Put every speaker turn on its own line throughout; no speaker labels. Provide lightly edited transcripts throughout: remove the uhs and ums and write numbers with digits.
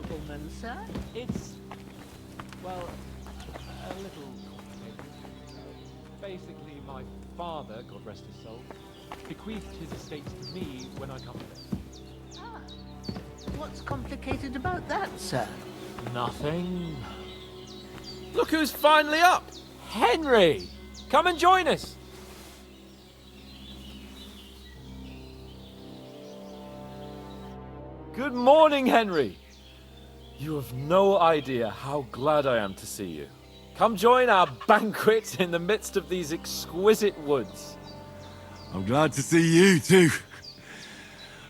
nobleman, sir?
It's, well, a little complicated. Basically, my father, God rest his soul, bequeathed his estates to me when I come of age.
Ah. What's complicated about that, sir?
Nothing. Look who's finally up! Henry! Come and join us! Good morning, Henry! You have no idea how glad I am to see you. Come join our banquet in the midst of these exquisite woods.
I'm glad to see you too.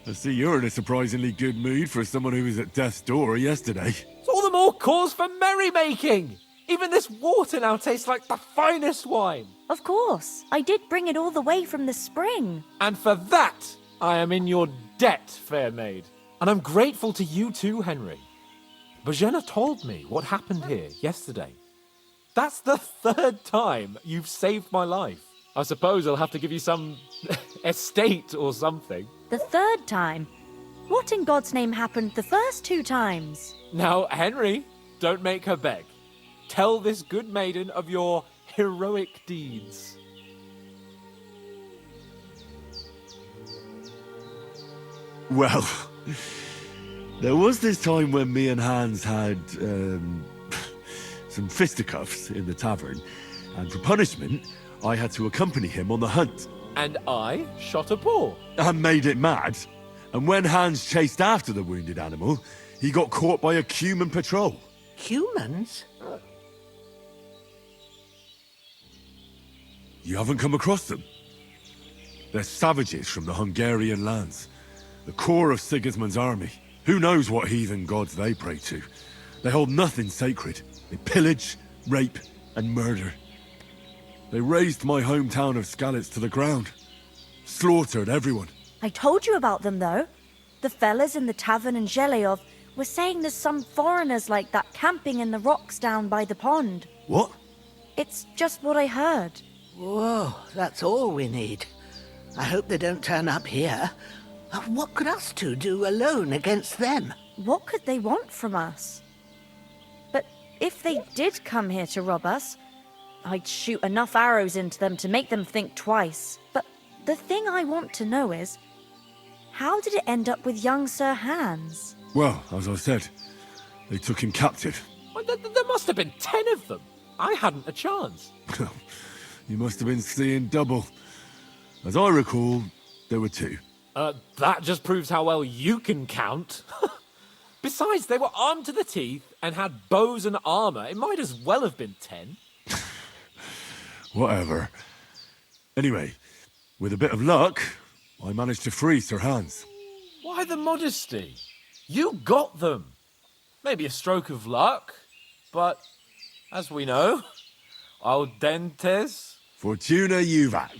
I see you're in a surprisingly good mood for someone who was at death's door yesterday.
It's all the more cause for merrymaking! Even this water now tastes like the finest wine.
Of course. I did bring it all the way from the spring.
And for that, I am in your debt, fair maid. And I'm grateful to you too, Henry. Bojena told me what happened here yesterday. That's the 3rd time you've saved my life. I suppose I'll have to give you some estate or something.
The 3rd time? What in God's name happened the first 2 times?
Now, Henry, don't make her beg. Tell this good maiden of your heroic deeds.
Well, there was this time when me and Hans had, some fisticuffs in the tavern, and for punishment, I had to accompany him on the hunt.
And I shot a boar.
I made it mad, and when Hans chased after the wounded animal, he got caught by a human patrol.
Humans?
You haven't come across them? They're savages from the Hungarian lands. The core of Sigismund's army. Who knows what heathen gods they pray to? They hold nothing sacred. They pillage, rape, and murder. They razed my hometown of Skalitz to the ground. Slaughtered everyone.
I told you about them, though. The fellas in the tavern in Zheleyov were saying there's some foreigners like that camping in the rocks down by the pond.
What?
It's just what I heard.
Whoa, that's all we need. I hope they don't turn up here. What could us two do alone against them?
What could they want from us? But if they did come here to rob us, I'd shoot enough arrows into them to make them think twice. But the thing I want to know is, how did it end up with young Sir Hans?
Well, as I said, they took him captive.
Well, there must have been 10 of them. I hadn't a chance.
You must have been seeing double. As I recall, there were 2.
That just proves how well you can count. Besides, they were armed to the teeth and had bows and armor. It might as well have been 10.
Whatever. Anyway, with a bit of luck, I managed to free Sir Hans.
Why the modesty? You got them. Maybe a stroke of luck, but as we know, al dentes.
Fortuna juvat.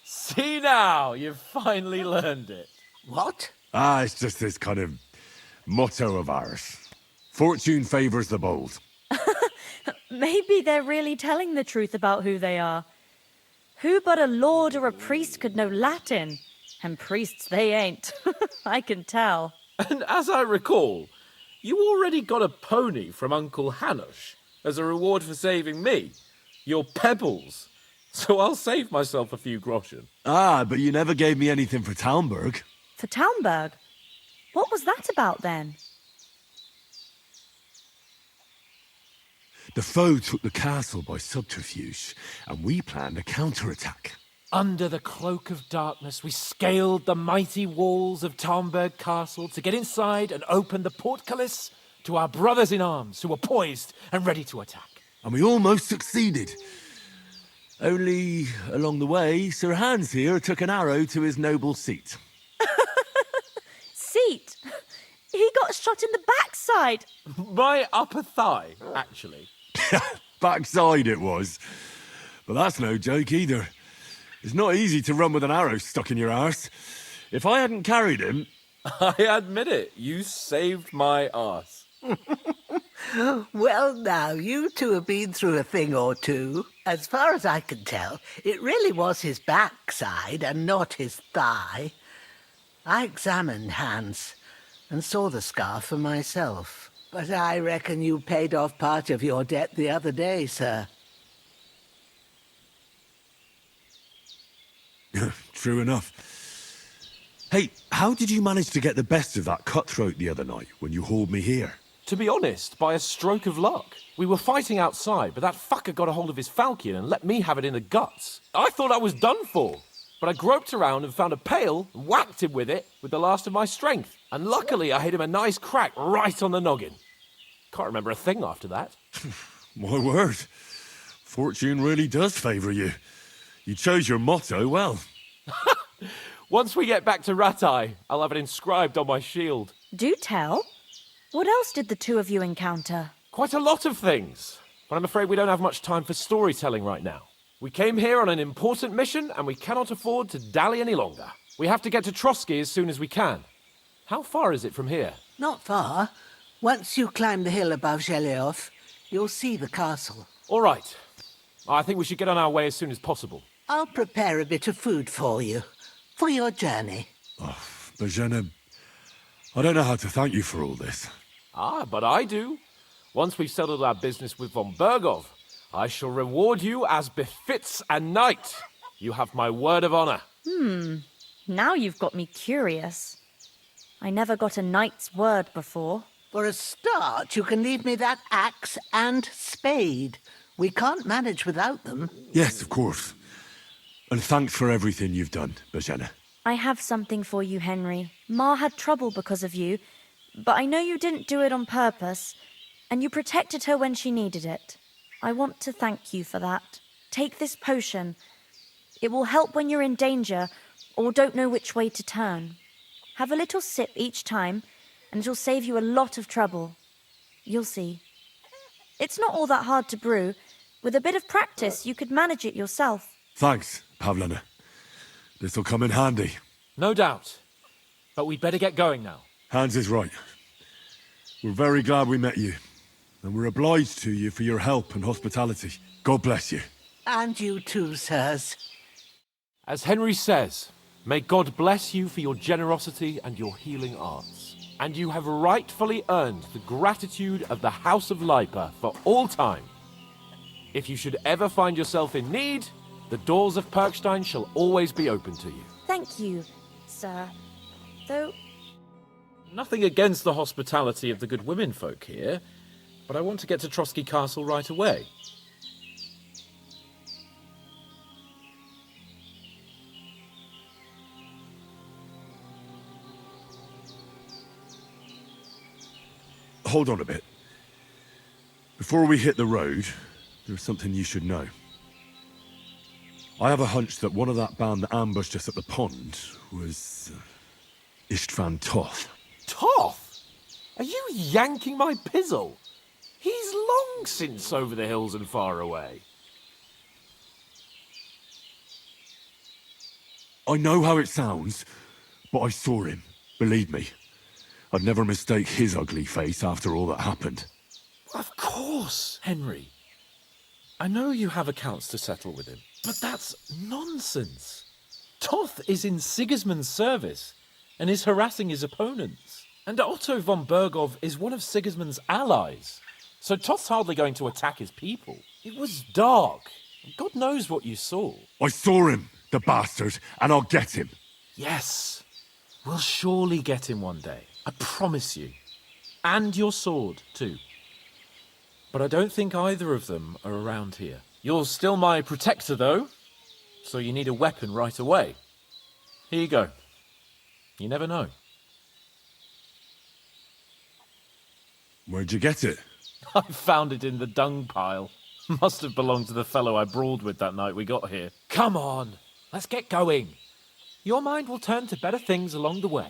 See now, you've finally learned it.
What?
It's just this kind of motto of ours. Fortune favors the bold.
Maybe they're really telling the truth about who they are. Who but a lord or a priest could know Latin? And priests they ain't. I can tell.
And as I recall, you already got a pony from Uncle Hanush as a reward for saving me. Your pebbles. So I'll save myself a few groschen.
But you never gave me anything for Talmberg.
For Talmberg? What was that about then?
The foe took the castle by subterfuge, and we planned a counterattack.
Under the cloak of darkness, we scaled the mighty walls of Talmberg Castle to get inside and open the portcullis to our brothers in arms who were poised and ready to attack.
And we almost succeeded. Only, along the way, Sir Hans here took an arrow to his noble seat.
Seat? He got shot in the backside.
My upper thigh, actually.
Backside it was. But that's no joke either. It's not easy to run with an arrow stuck in your arse. If I hadn't carried him...
I admit it, you saved my arse.
Well, now, you two have been through a thing or two. As far as I can tell, it really was his backside and not his thigh. I examined Hans and saw the scar for myself. But I reckon you paid off part of your debt the other day, sir.
True enough. Hey, how did you manage to get the best of that cutthroat the other night when you hauled me here?
To be honest, by a stroke of luck. We were fighting outside, but that fucker got a hold of his falchion and let me have it in the guts. I thought I was done for. But I groped around and found a pail and whacked him with it with the last of my strength. And luckily I hit him a nice crack right on the noggin. Can't remember a thing after that.
My word. Fortune really does favour you. You chose your motto well.
Once we get back to Ratai, I'll have it inscribed on my shield.
Do tell. What else did the two of you encounter?
Quite a lot of things. But I'm afraid we don't have much time for storytelling right now. We came here on an important mission and we cannot afford to dally any longer. We have to get to Trotsky as soon as we can. How far is it from here?
Not far. Once you climb the hill above Zheleov, you'll see the castle.
All right. I think we should get on our way as soon as possible.
I'll prepare a bit of food for you, for your journey.
Oh, Bozhena, I don't know how to thank you for all this.
Ah, but I do. Once we've settled our business with von Bergov, I shall reward you as befits a knight. You have my word of honor.
Now you've got me curious. I never got a knight's word before.
For a start, you can leave me that axe and spade. We can't manage without them.
Yes, of course. And thanks for everything you've done, Bozhena.
I have something for you, Henry. Ma had trouble because of you, but I know you didn't do it on purpose, and you protected her when she needed it. I want to thank you for that. Take this potion. It will help when you're in danger or don't know which way to turn. Have a little sip each time, and it'll save you a lot of trouble. You'll see. It's not all that hard to brew. With a bit of practice, you could manage it yourself.
Thanks, Pavlena. This'll come in handy.
No doubt. But we'd better get going now.
Hans is right. We're very glad we met you. And we're obliged to you for your help and hospitality. God bless you.
And you too, sirs.
As Henry says, may God bless you for your generosity and your healing arts. And you have rightfully earned the gratitude of the House of Lipa for all time. If you should ever find yourself in need, the doors of Perkstein shall always be open to you.
Thank you, sir. Though,
Nothing against the hospitality of the good women folk here, but I want to get to Trotsky Castle right away.
Hold on a bit. Before we hit the road, there's something you should know. I have a hunch that one of that band that ambushed us at the pond was Istvan Toth.
Toth? Are you yanking my pizzle? He's long since over the hills and far away.
I know how it sounds, but I saw him. Believe me. I'd never mistake his ugly face after all that happened.
Of course, Henry. I know you have accounts to settle with him, but that's nonsense. Toth is in Sigismund's service and is harassing his opponents. And Otto von Bergov is one of Sigismund's allies. So Toth's hardly going to attack his people. It was dark. God knows what you saw.
I saw him, the bastard, and I'll get him.
Yes, we'll surely get him one day. I promise you. And your sword, too. But I don't think either of them are around here. You're still my protector, though, so you need a weapon right away. Here you go. You never know.
Where'd you get it?
I found it in the dung pile. Must have belonged to the fellow I brawled with that night we got here. Come on, let's get going. Your mind will turn to better things along the way.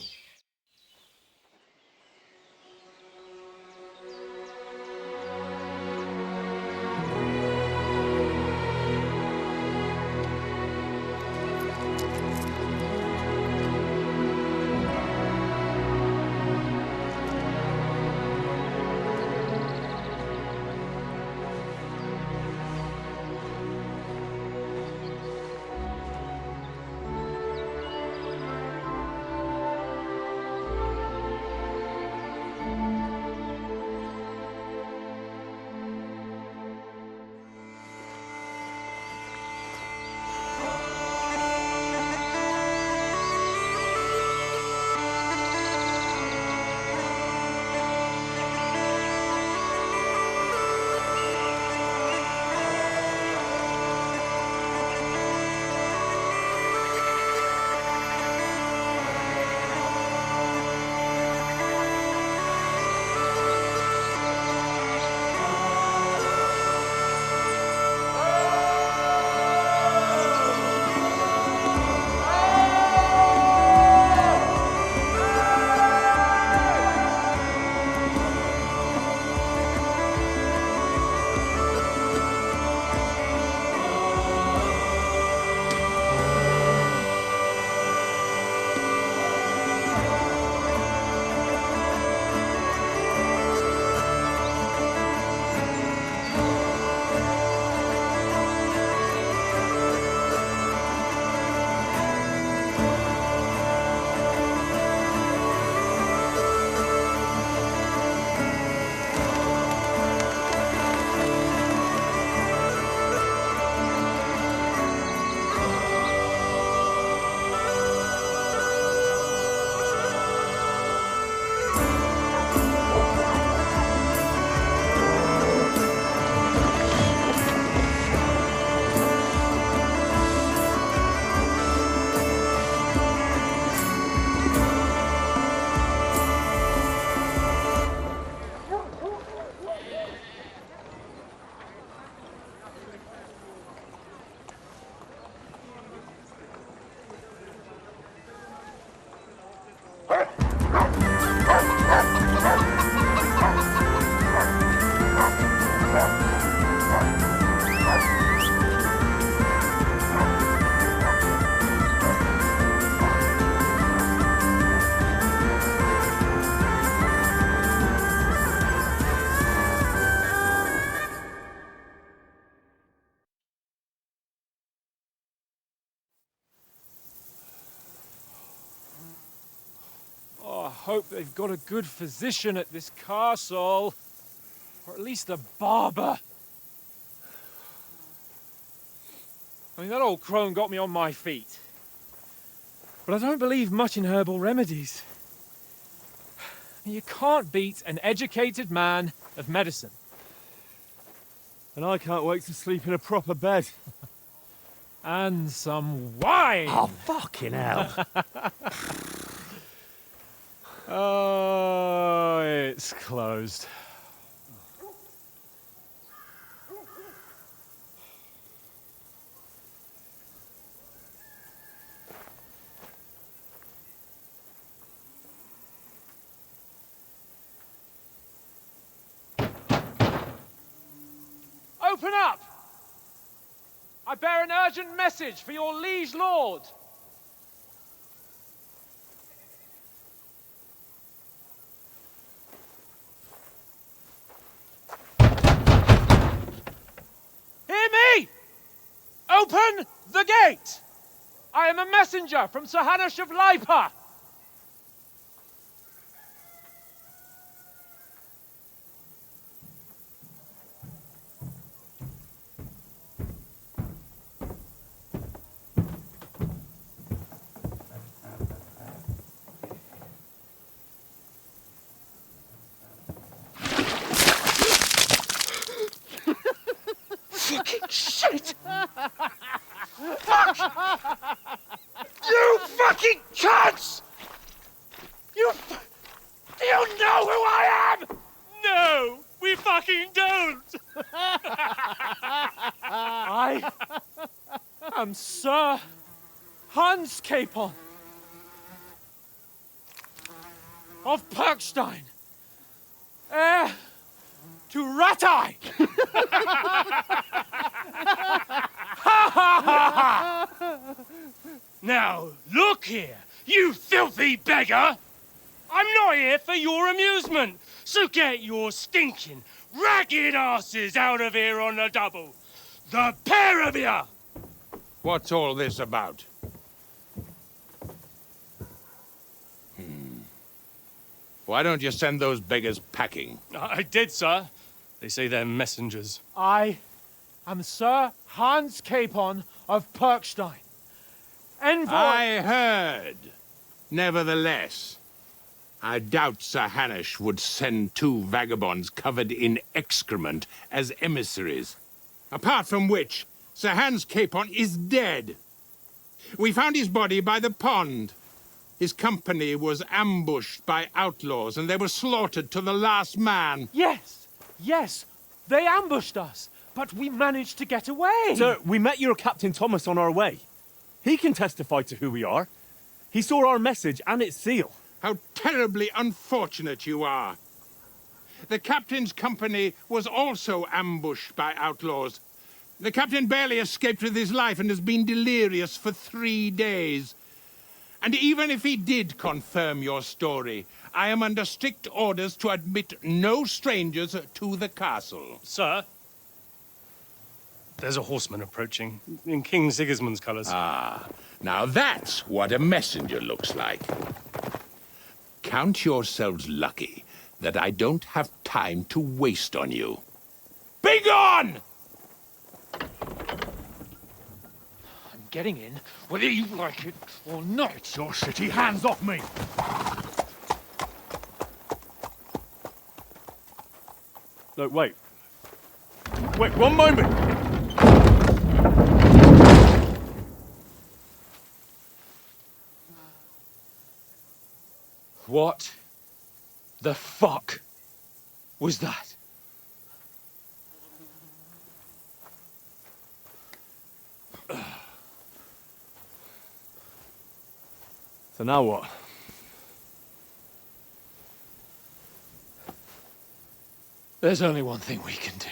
hope they've got a good physician at this castle. Or at least a barber. I mean, that old crone got me on my feet. But I don't believe much in herbal remedies. You can't beat an educated man of medicine.
And I can't wait to sleep in a proper bed.
And some wine!
Oh, fucking hell.
Oh, it's closed. Open up! I bear an urgent message for your liege lord. Hear me! Open the gate! I am a messenger from Sir Hanush of Lipa. Fucking shit! Fuck! You fucking cunts! Do you know who I am? No, we fucking don't! I am Sir Hans Capon of Perkstein, heir to Ratai! Now, look here, you filthy beggar! I'm not here for your amusement, so get your stinking, ragged asses out of here on the double. The pair of you!
What's all this about? Why don't you send those beggars packing?
I did, sir. They say they're messengers.
I am Sir Hans Capon of Perkstein. Envoy...
I heard. Nevertheless, I doubt Sir Hanush would send two vagabonds covered in excrement as emissaries. Apart from which, Sir Hans Capon is dead. We found his body by the pond. His company was ambushed by outlaws, and they were slaughtered to the last man.
Yes, yes, they ambushed us, but we managed to get away.
Sir, we met your Captain Thomas on our way. He can testify to who we are. He saw our message and its seal.
How terribly unfortunate you are. The captain's company was also ambushed by outlaws. The captain barely escaped with his life and has been delirious for 3 days. And even if he did confirm your story, I am under strict orders to admit no strangers to the castle.
Sir, there's a horseman approaching in King Sigismund's colours.
Ah, now that's what a messenger looks like. Count yourselves lucky that I don't have time to waste on you. Be gone!
I'm getting in, whether you like it or not.
Your shitty hands off me!
Look, wait. Wait, one moment!
What the fuck was that?
So now what?
There's only one thing we can do.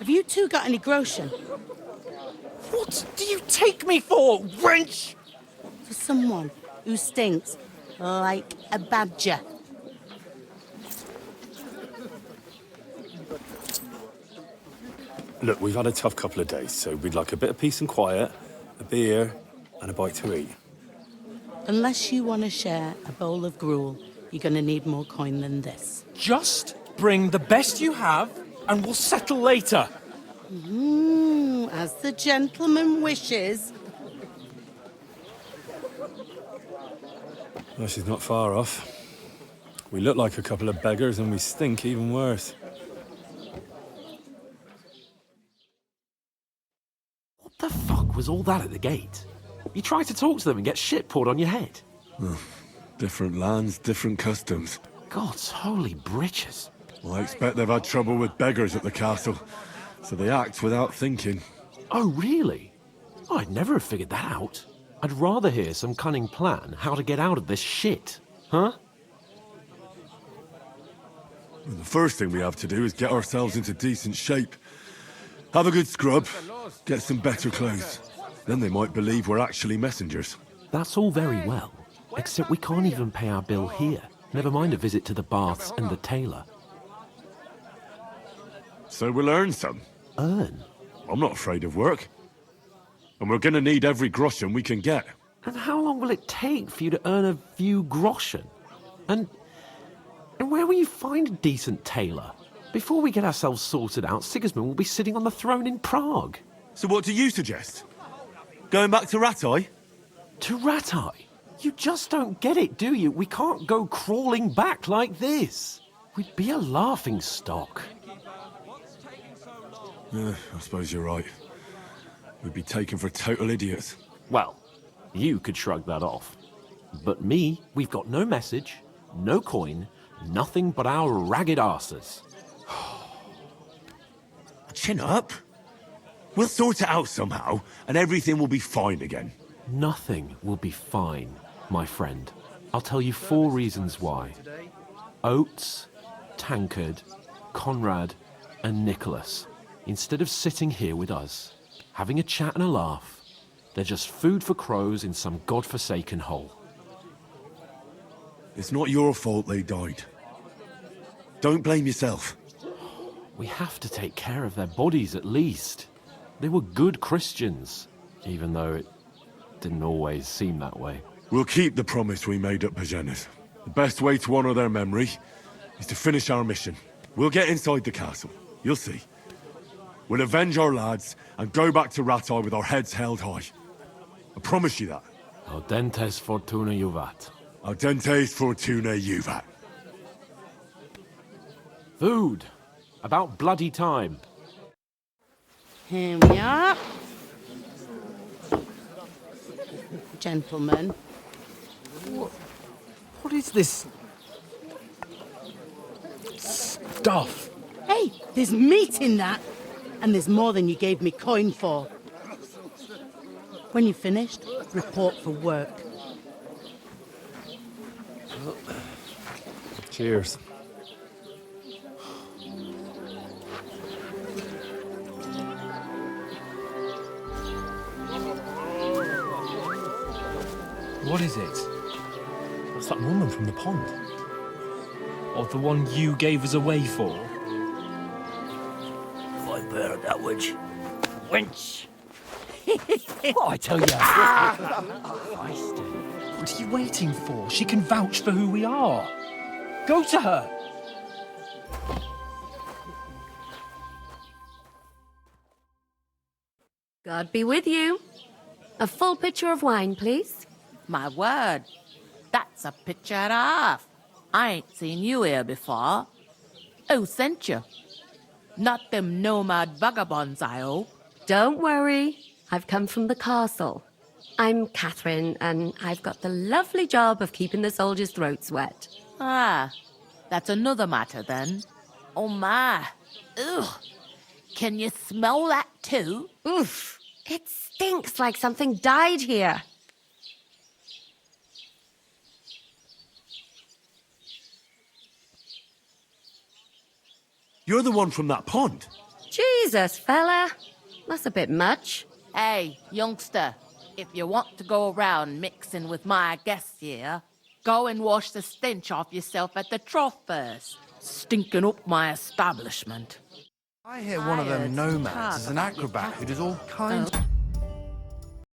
Have you two got any groschen?
What do you take me for, wench?
For someone who stinks like a badger.
Look, we've had a tough couple of days, so we'd like a bit of peace and quiet, a beer, and a bite to eat.
Unless you want to share a bowl of gruel, you're going to need more coin than this.
Just bring the best you have, and we'll settle later.
As the gentleman wishes.
Well, she's not far off. We look like a couple of beggars, and we stink even worse.
What the fuck was all that at the gate? You tried to talk to them and get shit poured on your head.
Different lands, different customs.
God's holy britches.
Well, I expect they've had trouble with beggars at the castle, so they act without thinking.
Oh, really? I'd never have figured that out. I'd rather hear some cunning plan how to get out of this shit. Huh?
Well, the first thing we have to do is get ourselves into decent shape. Have a good scrub, get some better clothes. Then they might believe we're actually messengers.
That's all very well, except we can't even pay our bill here. Never mind a visit to the baths and the tailor.
So we'll earn some.
Earn?
I'm not afraid of work. And we're gonna need every groschen we can get.
And how long will it take for you to earn a few groschen? And where will you find a decent tailor? Before we get ourselves sorted out, Sigismund will be sitting on the throne in Prague.
So what do you suggest? Going back to Ratai?
To Ratai? You just don't get it, do you? We can't go crawling back like this. We'd be a laughing stock.
I suppose you're right. We'd be taken for total idiots.
Well, you could shrug that off. But me, we've got no message, no coin, nothing but our ragged arses.
Chin up. We'll sort it out somehow, and everything will be fine again.
Nothing will be fine, my friend. I'll tell you 4 reasons why. Oates, Tankard, Conrad, and Nicholas. Instead of sitting here with us, having a chat and a laugh, they're just food for crows in some godforsaken hole.
It's not your fault they died. Don't blame yourself.
We have to take care of their bodies at least. They were good Christians, even though it didn't always seem that way.
We'll keep the promise we made at Bajenas. The best way to honor their memory is to finish our mission. We'll get inside the castle. You'll see. We'll avenge our lads and go back to Ratai with our heads held high. I promise you that.
Audentes fortuna juvat.
Audentes fortuna juvat.
Food. About bloody time.
Here we are. Gentlemen.
What is this stuff?
Hey, there's meat in that. And there's more than you gave me coin for. When you're finished, report for work.
Cheers.
What is it? What's that woman from the pond? Or the one you gave us away for?
I bear that witch. Wench!
What I tell you?
What are you waiting for? She can vouch for who we are. Go to her.
God be with you. A full pitcher of wine, please.
My word, that's a picture and a half. I ain't seen you here before. Who sent you? Not them nomad vagabonds, I hope.
Don't worry. I've come from the castle. I'm Catherine, and I've got the lovely job of keeping the soldiers' throats wet.
Ah, that's another matter then. Oh my. Ugh. Can you smell that too?
Oof. It stinks like something died here.
You're the one from that pond.
Jesus, fella. That's a bit much.
Hey, youngster, if you want to go around mixing with my guests here, go and wash the stench off yourself at the trough first. Stinking up my establishment.
I hear one of them nomads is an acrobat who does all kinds.